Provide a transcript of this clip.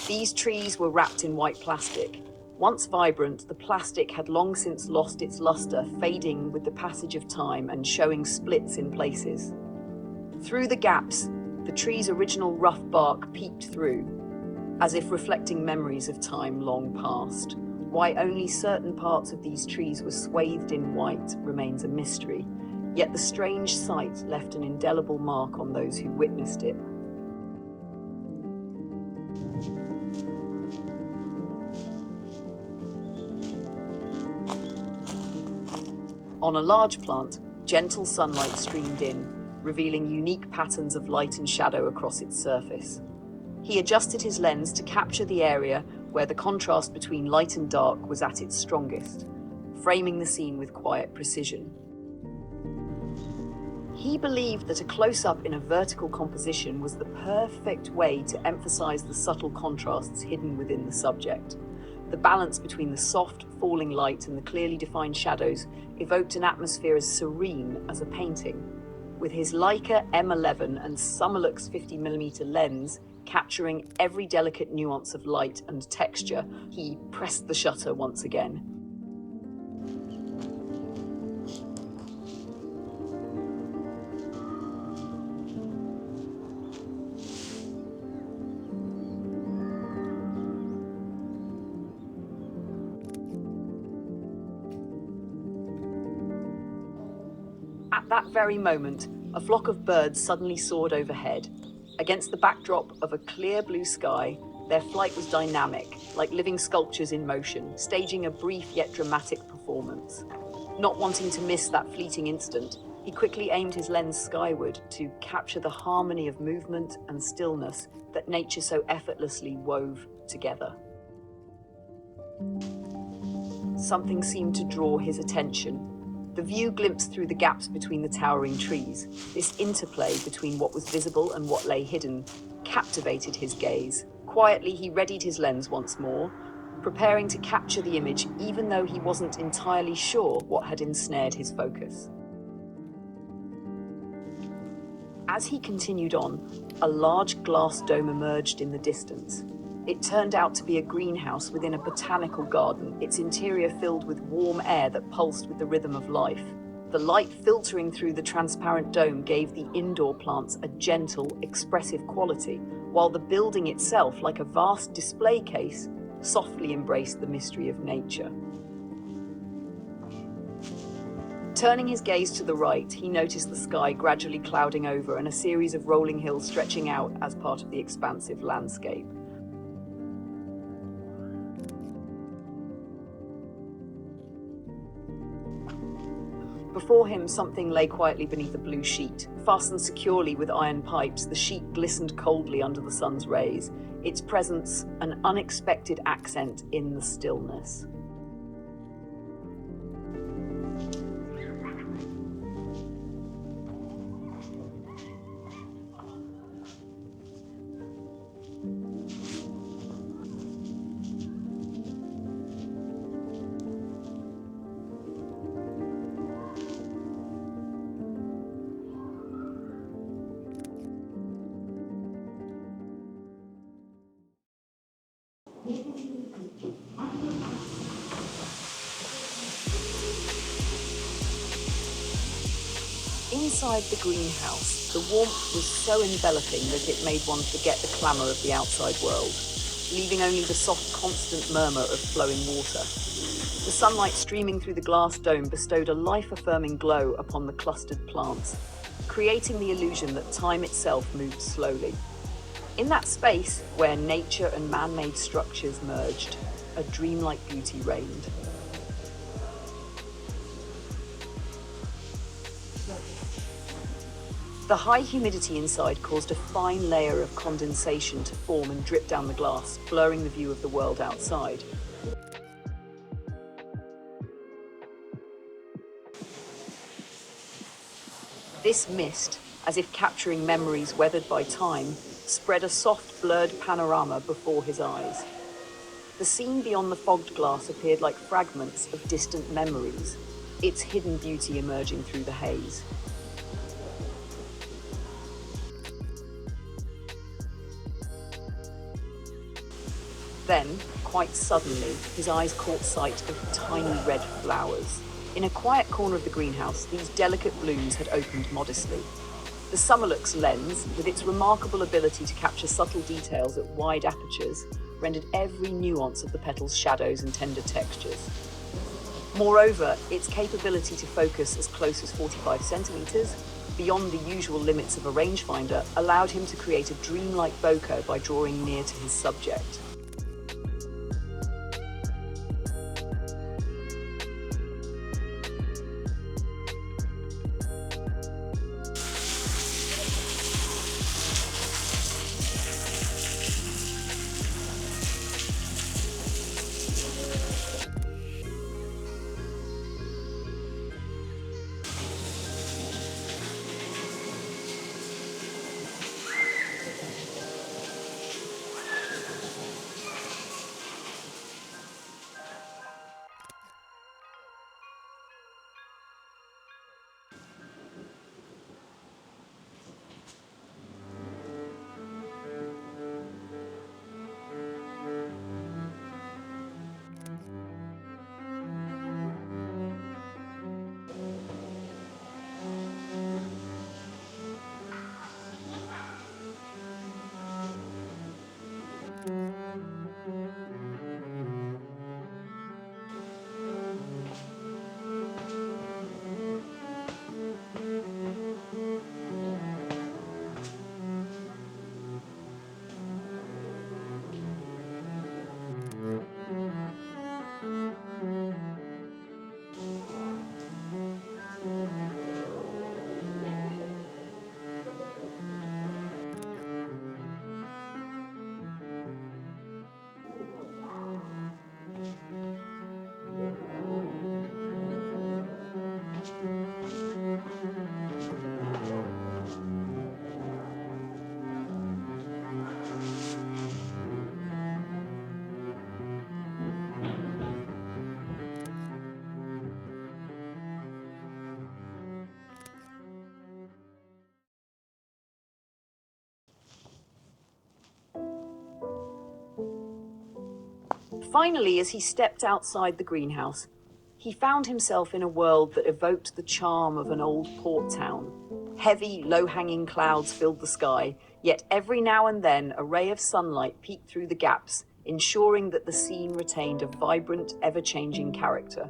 These trees were wrapped in white plastic. Once vibrant, the plastic had long since lost its luster, fading with the passage of time and showing splits in places. Through the gaps, the tree's original rough bark peeped through, as if reflecting memories of time long past. Why only certain parts of these trees were swathed in white remains a mystery, yet the strange sight left an indelible mark on those who witnessed it. On a large plant, gentle sunlight streamed in, revealing unique patterns of light and shadow across its surface. He adjusted his lens to capture the area where the contrast between light and dark was at its strongest, framing the scene with quiet precision. He believed that a close-up in a vertical composition was the perfect way to emphasize the subtle contrasts hidden within the subject. The balance between the soft, falling light and the clearly defined shadows evoked an atmosphere as serene as a painting. With his Leica M11 and SUMMILUX 50mm lens capturing every delicate nuance of light and texture, he pressed the shutter once again. At that very moment, a flock of birds suddenly soared overhead. Against the backdrop of a clear blue sky, their flight was dynamic, like living sculptures in motion, staging a brief yet dramatic performance. Not wanting to miss that fleeting instant, he quickly aimed his lens skyward to capture the harmony of movement and stillness that nature so effortlessly wove together. Something seemed to draw his attention. The view glimpsed through the gaps between the towering trees. This interplay between what was visible and what lay hidden captivated his gaze. Quietly, he readied his lens once more, preparing to capture the image even though he wasn't entirely sure what had ensnared his focus. As he continued on, a large glass dome emerged in the distance. It turned out to be a greenhouse within a botanical garden, its interior filled with warm air that pulsed with the rhythm of life. The light filtering through the transparent dome gave the indoor plants a gentle, expressive quality, while the building itself, like a vast display case, softly embraced the mystery of nature. Turning his gaze to the right, he noticed the sky gradually clouding over and a series of rolling hills stretching out as part of the expansive landscape. Before him, something lay quietly beneath a blue sheet. Fastened securely with iron pipes, the sheet glistened coldly under the sun's rays, its presence an unexpected accent in the stillness. Inside the greenhouse, the warmth was so enveloping that it made one forget the clamour of the outside world, leaving only the soft, constant murmur of flowing water. The sunlight streaming through the glass dome bestowed a life-affirming glow upon the clustered plants, creating the illusion that time itself moved slowly. In that space, where nature and man-made structures merged, a dreamlike beauty reigned. The high humidity inside caused a fine layer of condensation to form and drip down the glass, blurring the view of the world outside. This mist, as if capturing memories weathered by time, spread a soft, blurred panorama before his eyes. The scene beyond the fogged glass appeared like fragments of distant memories, its hidden beauty emerging through the haze. Then, quite suddenly, his eyes caught sight of tiny red flowers. In a quiet corner of the greenhouse, these delicate blooms had opened modestly. The SUMMILUX lens, with its remarkable ability to capture subtle details at wide apertures, rendered every nuance of the petals' shadows and tender textures. Moreover, its capability to focus as close as 45 centimeters, beyond the usual limits of a rangefinder, allowed him to create a dreamlike bokeh by drawing near to his subject. Finally, as he stepped outside the greenhouse, he found himself in a world that evoked the charm of an old port town. Heavy, low-hanging clouds filled the sky, yet every now and then a ray of sunlight peeked through the gaps, ensuring that the scene retained a vibrant, ever-changing character.